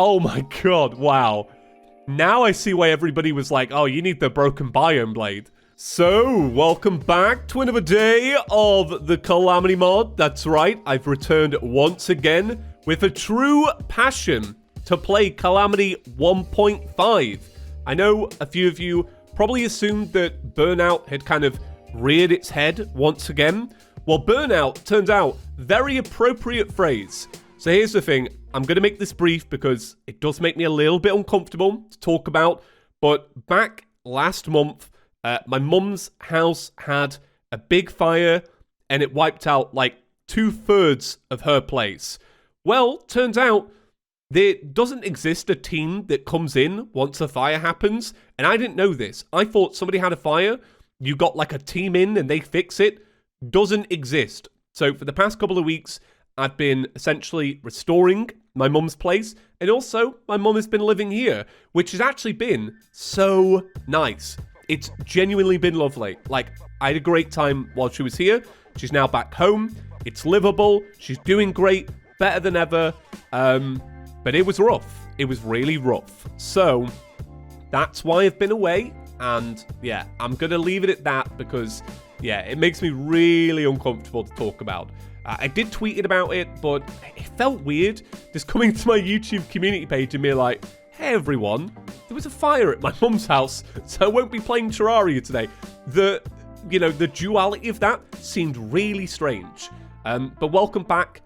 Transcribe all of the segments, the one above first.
Oh my god, wow. Now I see why everybody was like, oh, you need the broken biome blade. So, welcome back to another day of the Calamity mod. That's right, I've returned once again with a true passion to play Calamity 1.5. I know a few of you probably assumed that Burnout had kind of reared its head once again. Well, Burnout turns out very appropriate phrase. So here's the thing, I'm going to make this brief because it does make me a little bit uncomfortable to talk about, but back last month, my mum's house had a big fire and it wiped out like 2/3 of her place. Well, turns out there doesn't exist a team that comes in once a fire happens, and I didn't know this. I thought somebody had a fire, you got like a team in and they fix it. Doesn't exist. So for the past couple of weeks, I've been essentially restoring my mum's place, and also my mum has been living here, which has actually been so nice. It's genuinely been lovely. Like, I had a great time while she was here. She's now back home. It's livable. She's doing great, better than ever. But it was rough. It was really rough. So that's why I've been away. And yeah, I'm going to leave it at that because, yeah, it makes me really uncomfortable to talk about. I did tweet it about it, but it felt weird just coming to my YouTube community page and being like, hey everyone, there was a fire at my mum's house, so I won't be playing Terraria today. The duality of that seemed really strange. But welcome back.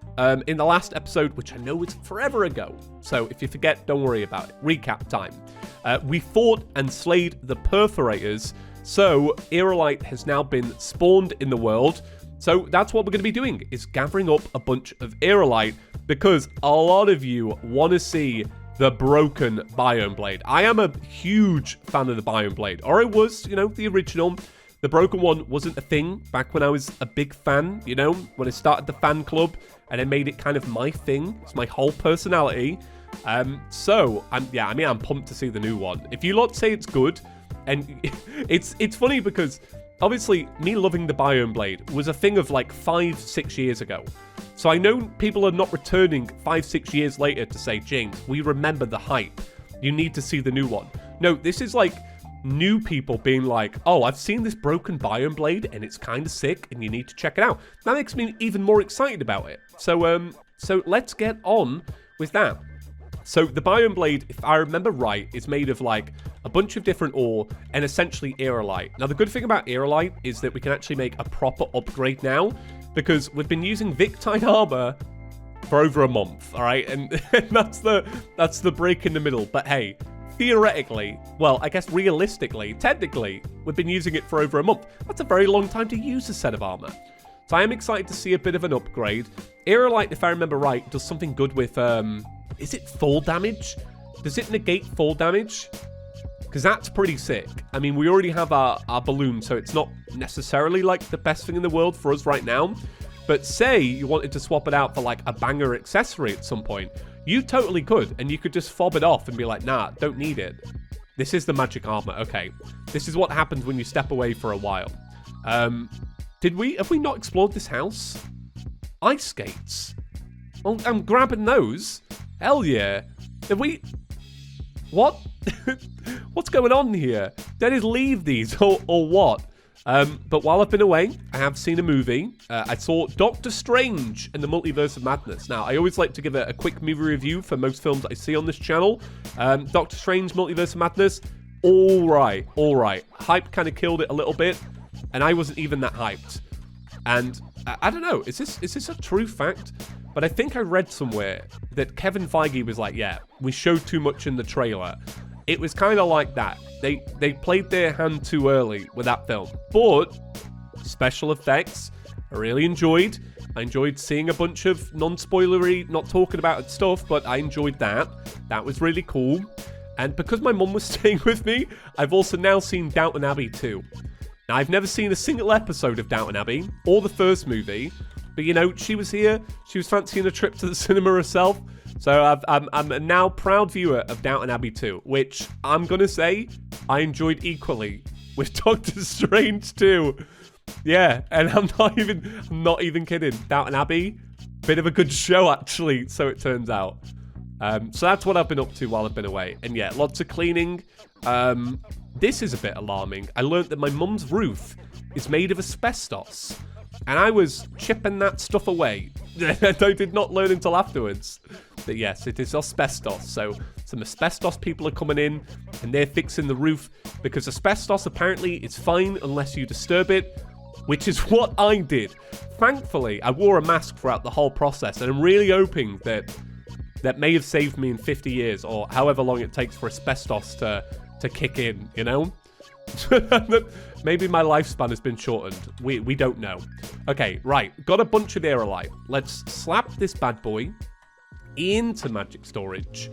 In the last episode, which I know is forever ago, so if you forget, don't worry about it. Recap time. We fought and slayed the Perforators, so Aerolite has now been spawned in the world. So that's what we're going to be doing, is gathering up a bunch of Aerolite, because a lot of you want to see the broken biome blade. I am a huge fan of the biome blade, or I was, the original. The broken one wasn't a thing back when I was a big fan, when I started the fan club, and I made it kind of my thing. It's my whole personality. I'm pumped to see the new one. If you lot say it's good, and it's funny because obviously me loving the biome blade was a thing of like 5-6 years ago. So I know people are not returning 5-6 years later to say, James, we remember the hype. You need to see the new one. No, this is like new people being like, oh, I've seen this broken biome blade and it's kind of sick and you need to check it out. That makes me even more excited about it. So let's get on with that. So the biome blade, if I remember right, is made of like a bunch of different ore and essentially aerolite. Now the good thing about aerolite is that we can actually make a proper upgrade now, because we've been using Victine armor for over a month, all right? And that's the break in the middle. But hey, theoretically, well, I guess realistically, technically, we've been using it for over a month. That's a very long time to use a set of armor. So I am excited to see a bit of an upgrade. Aerolite, if I remember right, does something good with, is it fall damage? Does it negate fall damage? Because that's pretty sick. I mean, we already have our balloon, so it's not necessarily like the best thing in the world for us right now. But say you wanted to swap it out for like a banger accessory at some point, you totally could, and you could just fob it off and be like, nah, don't need it. This is the magic armor. Okay, this is what happens when you step away for a while. Have we not explored this house? Ice skates. Oh, I'm grabbing those. Hell yeah. Have we... What? What's going on here? Did I just leave these or what? But while I've been away, I have seen a movie. I saw Doctor Strange and the Multiverse of Madness. Now, I always like to give a quick movie review for most films I see on this channel. Doctor Strange, Multiverse of Madness, all right. Hype kind of killed it a little bit, and I wasn't even that hyped. And I don't know, is this a true fact? But I think I read somewhere that Kevin Feige was like, yeah, we showed too much in the trailer. It was kind of like that. They played their hand too early with that film. But special effects, I really enjoyed. I enjoyed seeing a bunch of non-spoilery, not talking about it stuff, but I enjoyed that. That was really cool. And because my mum was staying with me, I've also now seen Downton Abbey 2. Now, I've never seen a single episode of Downton Abbey, or the first movie, but she was here, she was fancying a trip to the cinema herself, so I'm a now proud viewer of Downton Abbey 2, which I'm gonna say I enjoyed equally with Doctor Strange 2. Yeah, and I'm not even kidding. Downton Abbey, bit of a good show actually, so it turns out. So that's what I've been up to while I've been away. And yeah, lots of cleaning. This is a bit alarming. I learned that my mum's roof is made of asbestos. And I was chipping that stuff away. I did not learn until afterwards. But yes, it is asbestos. So some asbestos people are coming in and they're fixing the roof because asbestos apparently is fine unless you disturb it, which is what I did. Thankfully, I wore a mask throughout the whole process, and I'm really hoping that may have saved me in 50 years or however long it takes for asbestos to kick in, you know? Maybe my lifespan has been shortened. We don't know. Okay, right. Got a bunch of aerolite. Let's slap this bad boy into magic storage.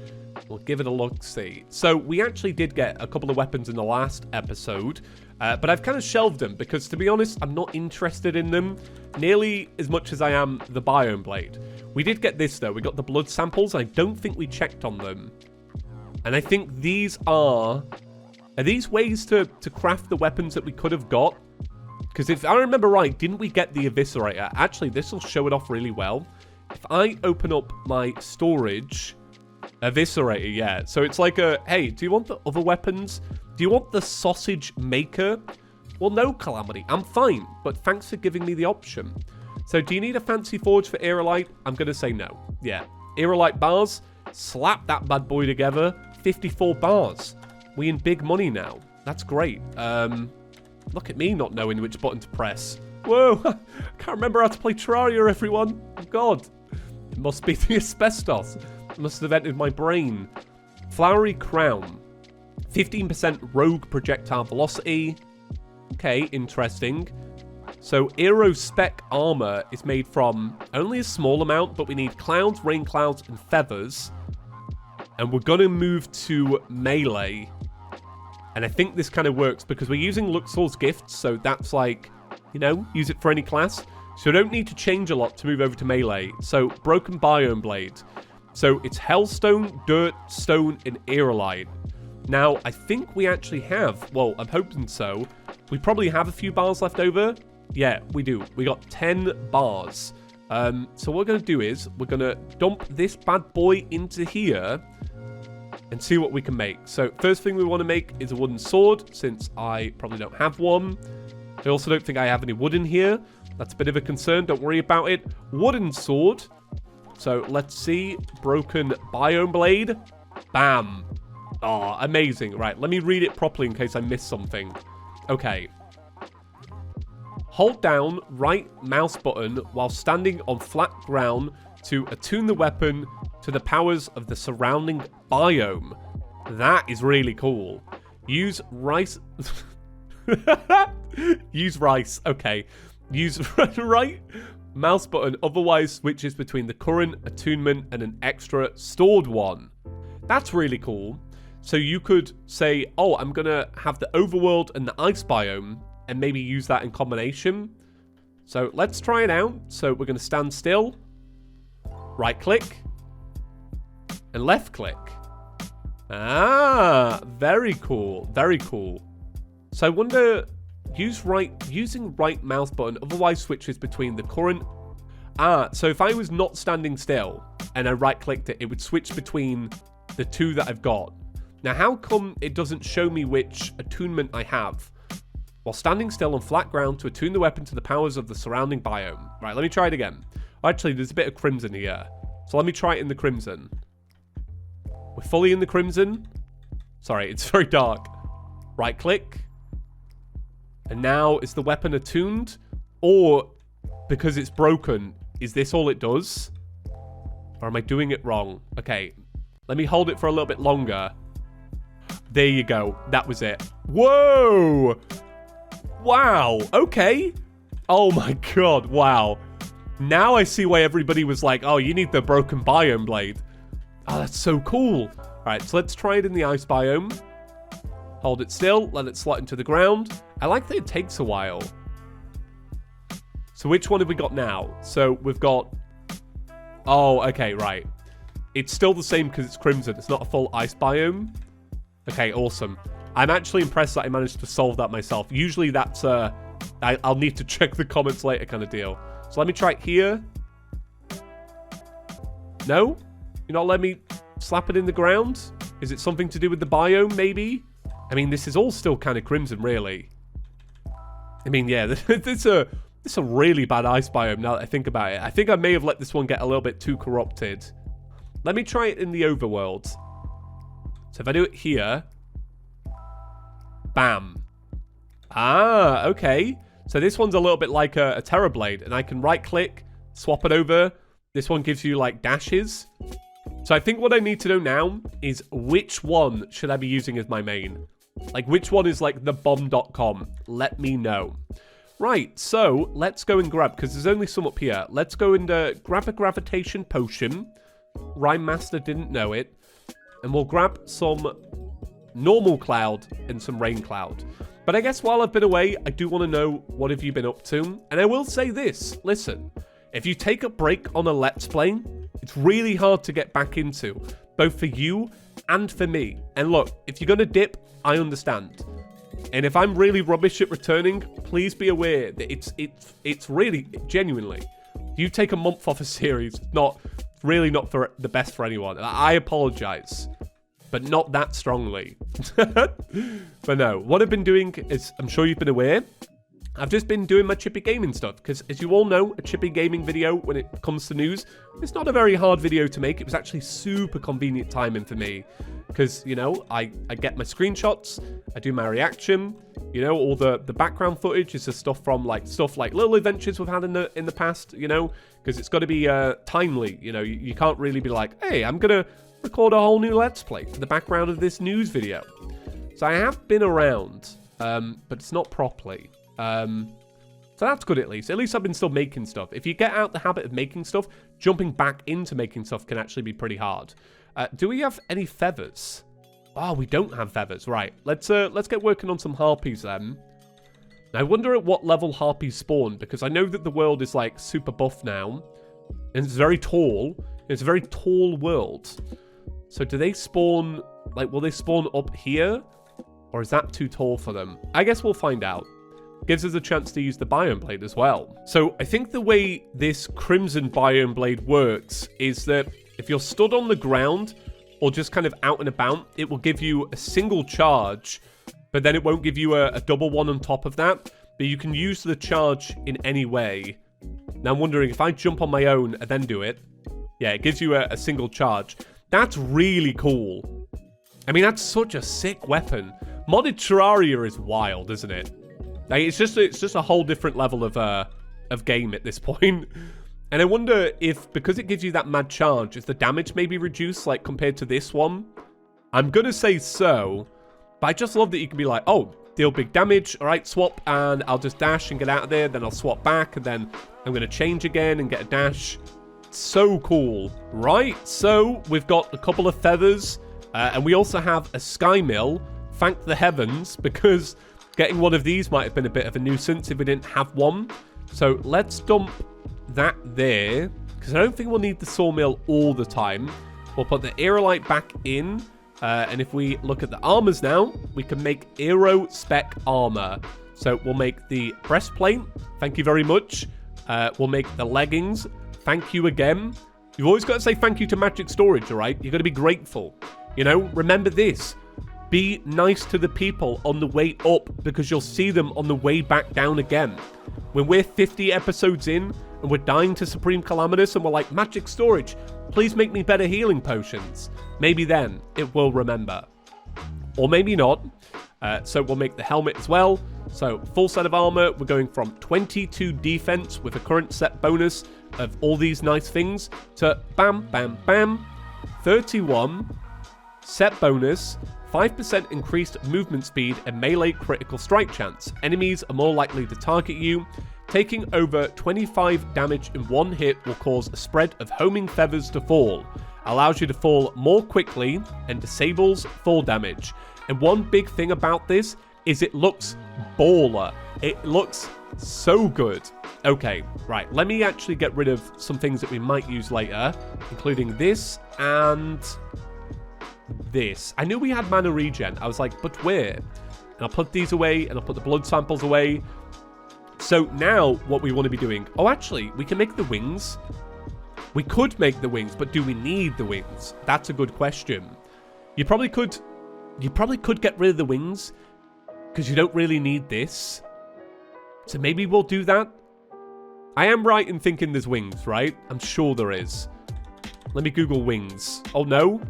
We'll give it a look-see. So we actually did get a couple of weapons in the last episode, but I've kind of shelved them because, to be honest, I'm not interested in them nearly as much as I am the biome blade. We did get this, though. We got the blood samples. I don't think we checked on them. And I think these are these ways to craft the weapons that we could have got? Because if I remember right, didn't we get the eviscerator? Actually, this will show it off really well. If I open up my storage, eviscerator, yeah. So it's like a, hey, do you want the other weapons? Do you want the sausage maker? Well, no, Calamity, I'm fine, but thanks for giving me the option. So do you need a fancy forge for aerolite? I'm going to say no. Yeah, aerolite bars, slap that bad boy together, 54 bars. We in big money now. That's great. Look at me not knowing which button to press. Whoa, I can't remember how to play Terraria, everyone. Oh, God. It must be the asbestos. It must have entered my brain. Flowery crown. 15% rogue projectile velocity. Okay, interesting. So, aerospec armor is made from only a small amount, but we need clouds, rain clouds, and feathers. And we're going to move to melee. And I think this kind of works because we're using Luxor's gifts, so that's like, you know, use it for any class. So we don't need to change a lot to move over to melee. So, broken biome blade. So, it's hellstone, dirt, stone, and aerolite. Now, I think we actually have, well, I'm hoping so. We probably have a few bars left over. Yeah, we do. We got 10 bars. So what we're going to do is we're going to dump this bad boy into here and see what we can make. So first thing we want to make is a wooden sword, since I probably don't have one. I also don't think I have any wood in here. That's a bit of a concern. Don't worry about it. Wooden sword. So let's see. Broken biome blade. Bam. Oh, amazing. Right, let me read it properly in case I missed something. Okay. Hold down right mouse button while standing on flat ground to attune the weapon to the powers of the surrounding biome. That is really cool. Use rice. Use rice. Okay. Use right mouse button, otherwise switches between the current attunement and an extra stored one. That's really cool. So you could say, oh, I'm going to have the overworld and the ice biome and maybe use that in combination. So let's try it out. So we're going to stand still, right click, and left click. Ah, very cool. Very cool. So I wonder, using right mouse button, otherwise switches between the current. So if I was not standing still and I right clicked it, it would switch between the two that I've got. Now, how come it doesn't show me which attunement I have? While standing still on flat ground to attune the weapon to the powers of the surrounding biome. Right, let me try it again. Actually, there's a bit of crimson here. So let me try it in the crimson. We're fully in the crimson. Sorry, it's very dark. Right click. And now, is the weapon attuned? Or, because it's broken, is this all it does? Or am I doing it wrong? Okay, let me hold it for a little bit longer. There you go. That was it. Whoa! Wow. Okay. Oh my god. Wow. Now I see why everybody was like, oh, you need the broken biome blade. Oh, that's so cool. All right, so let's try it in the ice biome. Hold it still. Let it slot into the ground. I like that it takes a while. So which one have we got now? So we've got... Oh, okay, right. It's still the same because it's crimson. It's not a full ice biome. Okay, awesome. I'm actually impressed that I managed to solve that myself. Usually that's I'll need to check the comments later kind of deal. So let me try it here. No? You're not letting me... slap it in the ground? Is it something to do with the biome, maybe? I mean, this is all still kind of crimson, really. I mean, yeah, it's a really bad ice biome now that I think about it. I think I may have let this one get a little bit too corrupted. Let me try it in the overworld. So if I do it here... Bam. Ah, okay. So this one's a little bit like a Terrorblade, and I can right-click, swap it over. This one gives you, like, dashes. So I think what I need to know now is which one should I be using as my main? Like, which one is, like, the bomb.com? Let me know. Right, so let's go and grab, because there's only some up here. Let's go and grab a gravitation potion. Rhyme Master didn't know it. And we'll grab some normal cloud and some rain cloud. But I guess while I've been away, I do want to know what have you been up to. And I will say this, listen, if you take a break on a Let's Play, it's really hard to get back into, both for you and for me. And look, if you're going to dip, I understand. And if I'm really rubbish at returning, please be aware that it's really, genuinely, you take a month off a series, really not for the best for anyone. I apologize. But not that strongly. But no, what I've been doing is, I'm sure you've been aware, I've just been doing my chippy gaming stuff. Because as you all know, a chippy gaming video, when it comes to news, it's not a very hard video to make. It was actually super convenient timing for me. Because, you know, I get my screenshots, I do my reaction, you know, all the background footage is just stuff like little adventures we've had in the past, you know. Because it's got to be timely, you know. You can't really be like, hey, I'm going to record a whole new Let's Play for the background of this news video. So I have been around, but it's not properly. So that's good at least. At least I've been still making stuff. If you get out the habit of making stuff, jumping back into making stuff can actually be pretty hard. Do we have any feathers? Oh, we don't have feathers. Right, let's get working on some harpies then. Now, I wonder at what level harpies spawn, because I know that the world is like super buff now, and it's very tall. It's a very tall world. So do they spawn, like, will they spawn up here? Or is that too tall for them? I guess we'll find out. Gives us a chance to use the biome blade as well. So I think the way this crimson biome blade works is that if you're stood on the ground or just kind of out and about, it will give you a single charge, but then it won't give you a double one on top of that. But you can use the charge in any way. Now I'm wondering if I jump on my own and then do it. Yeah, it gives you a single charge. That's really cool. I mean, that's such a sick weapon. Modded Terraria is wild, isn't it? Like, it's just a whole different level of game at this point. And I wonder if, because it gives you that mad charge, is the damage maybe reduced, like, compared to this one? I'm gonna say so, but I just love that you can be like, oh, deal big damage, all right, swap, and I'll just dash and get out of there, then I'll swap back, and then I'm gonna change again and get a dash. So cool. Right, so we've got a couple of feathers, and we also have a sky mill. Thank the heavens, because getting one of these might have been a bit of a nuisance if we didn't have one. So let's dump that there, because I don't think we'll need the sawmill all the time. We'll put the aerolite back in, and if we look at the armors now, we can make aero spec armor. So we'll make the breastplate. Thank you very much. We'll make the leggings. Thank you again. You've always got to say thank you to Magic Storage, all right? You've got to be grateful. You know, remember this. Be nice to the people on the way up, because you'll see them on the way back down again. When we're 50 episodes in and we're dying to Supreme Calamitous and we're like, Magic Storage, please make me better healing potions. Maybe then it will remember. Or maybe not. So we'll make the helmet as well. So full set of armor. We're going from 22 defense with a current set bonus of all these nice things to bam, bam, bam. 31 set bonus. 5% increased movement speed and melee critical strike chance. Enemies are more likely to target you. Taking over 25 damage in one hit will cause a spread of homing feathers to fall. Allows you to fall more quickly and disables fall damage. And one big thing about this is it looks baller. It looks so good. Okay, right. Let me actually get rid of some things that we might use later, including this and this. I knew we had mana regen. I was like, but where? And I'll put these away, and I'll put the blood samples away. So now what we want to be doing... Oh, actually, we can make the wings. We could make the wings, but do we need the wings? That's a good question. You probably could get rid of the wings because you don't really need this. So maybe we'll do that. I am right in thinking there's wings, right? I'm sure there is. Let me Google wings. Oh no.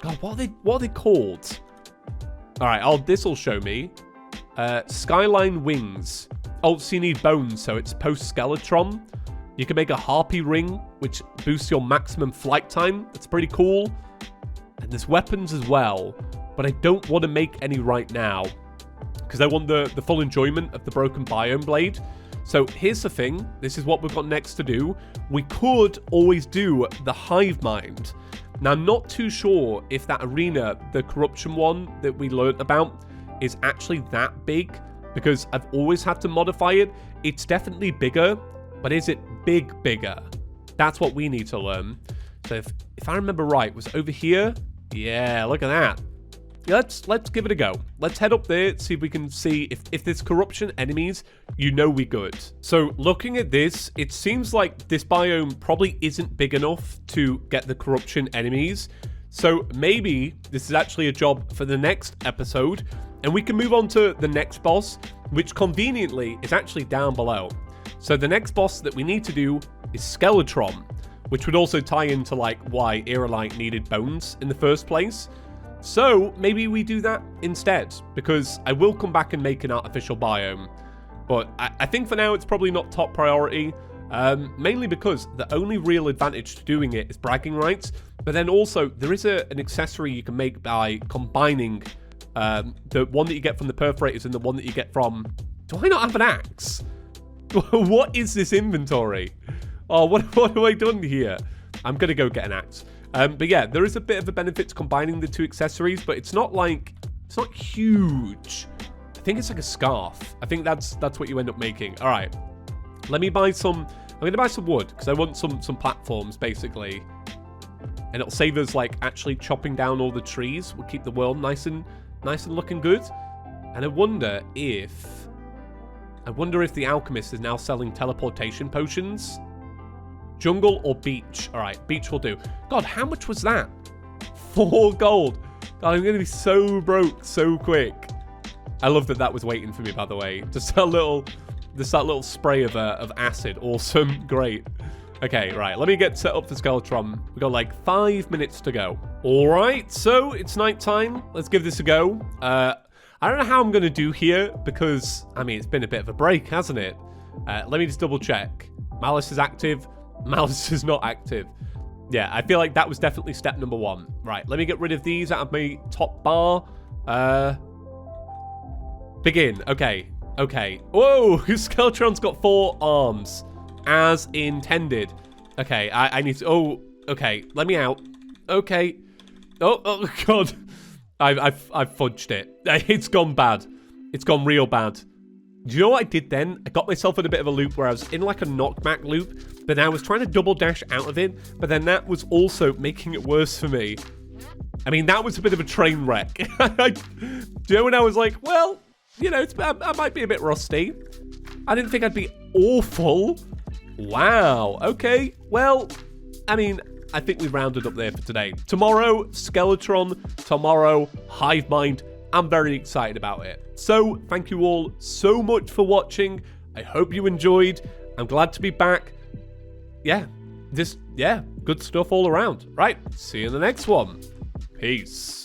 God, what are they called? All right, this will show me. Skyline wings. Oh, so you need bones, so it's post-Skeletron. You can make a harpy ring, which boosts your maximum flight time. That's pretty cool. And there's weapons as well, but I don't want to make any right now because I want the full enjoyment of the broken biome blade. So here's the thing. This is what we've got next to do. We could always do the hive mind. Now, I'm not too sure if that arena, the corruption one that we learned about, is actually that big because I've always had to modify it. It's definitely bigger, but is it bigger? That's what we need to learn. So if I remember right, it was over here. Yeah, look at that. Let's give it a go. Let's head up there, see if we can see if there's corruption enemies, we good. So looking at this, it seems like this biome probably isn't big enough to get the corruption enemies. So maybe this is actually a job for the next episode, and we can move on to the next boss, which conveniently is actually down below. So the next boss that we need to do is Skeletron, which would also tie into like why Aerolite needed bones in the first place. So maybe we do that instead, because I will come back and make an artificial biome. But I think for now it's probably not top priority, mainly because the only real advantage to doing it is bragging rights. But then also there is an accessory you can make by combining the one that you get from the perforators and the one that you get from... Do I not have an axe? What is this inventory? Oh, what have I done here? I'm going to go get an axe. But yeah, there is a bit of a benefit to combining the two accessories, but it's not huge. I think it's like a scarf. I think that's what you end up making. All right, let me buy some. I'm going to buy some wood because I want some platforms basically, and it'll save us like actually chopping down all the trees. We'll keep the world nice and looking good. And I wonder if the alchemist is now selling teleportation potions. Jungle or beach? All right, beach will do. God, how much was that? 4 gold. God, I'm going to be so broke so quick. I love that was waiting for me, by the way. Just that little spray of acid. Awesome. Great. Okay, right. Let me get set up for Skeletron. We've got like 5 minutes to go. All right, so it's nighttime. Let's give this a go. I don't know how I'm going to do here because, I mean, it's been a bit of a break, hasn't it? Let me just double check. Malice is active. Malice is not active. Yeah, I feel like that was definitely step number 1. Right, let me get rid of these out of my top bar. Begin. Okay. Whoa, Skeletron's got 4 arms, as intended. Okay, I need to... Oh, okay, let me out. Okay. Oh God. I've fudged it. It's gone bad. It's gone real bad. Do you know what I did then? I got myself in a bit of a loop where I was in like a knockback loop, but I was trying to double dash out of it, but then that was also making it worse for me. I mean, that was a bit of a train wreck. Do you know when I was like, well, you know, I might be a bit rusty. I didn't think I'd be awful. Wow. Okay. Well, I mean, I think we rounded up there for today. Tomorrow, Skeletron. Tomorrow, Hive Mind. I'm very excited about it. So, thank you all so much for watching. I hope you enjoyed. I'm glad to be back. Yeah, good stuff all around. Right, see you in the next one. Peace.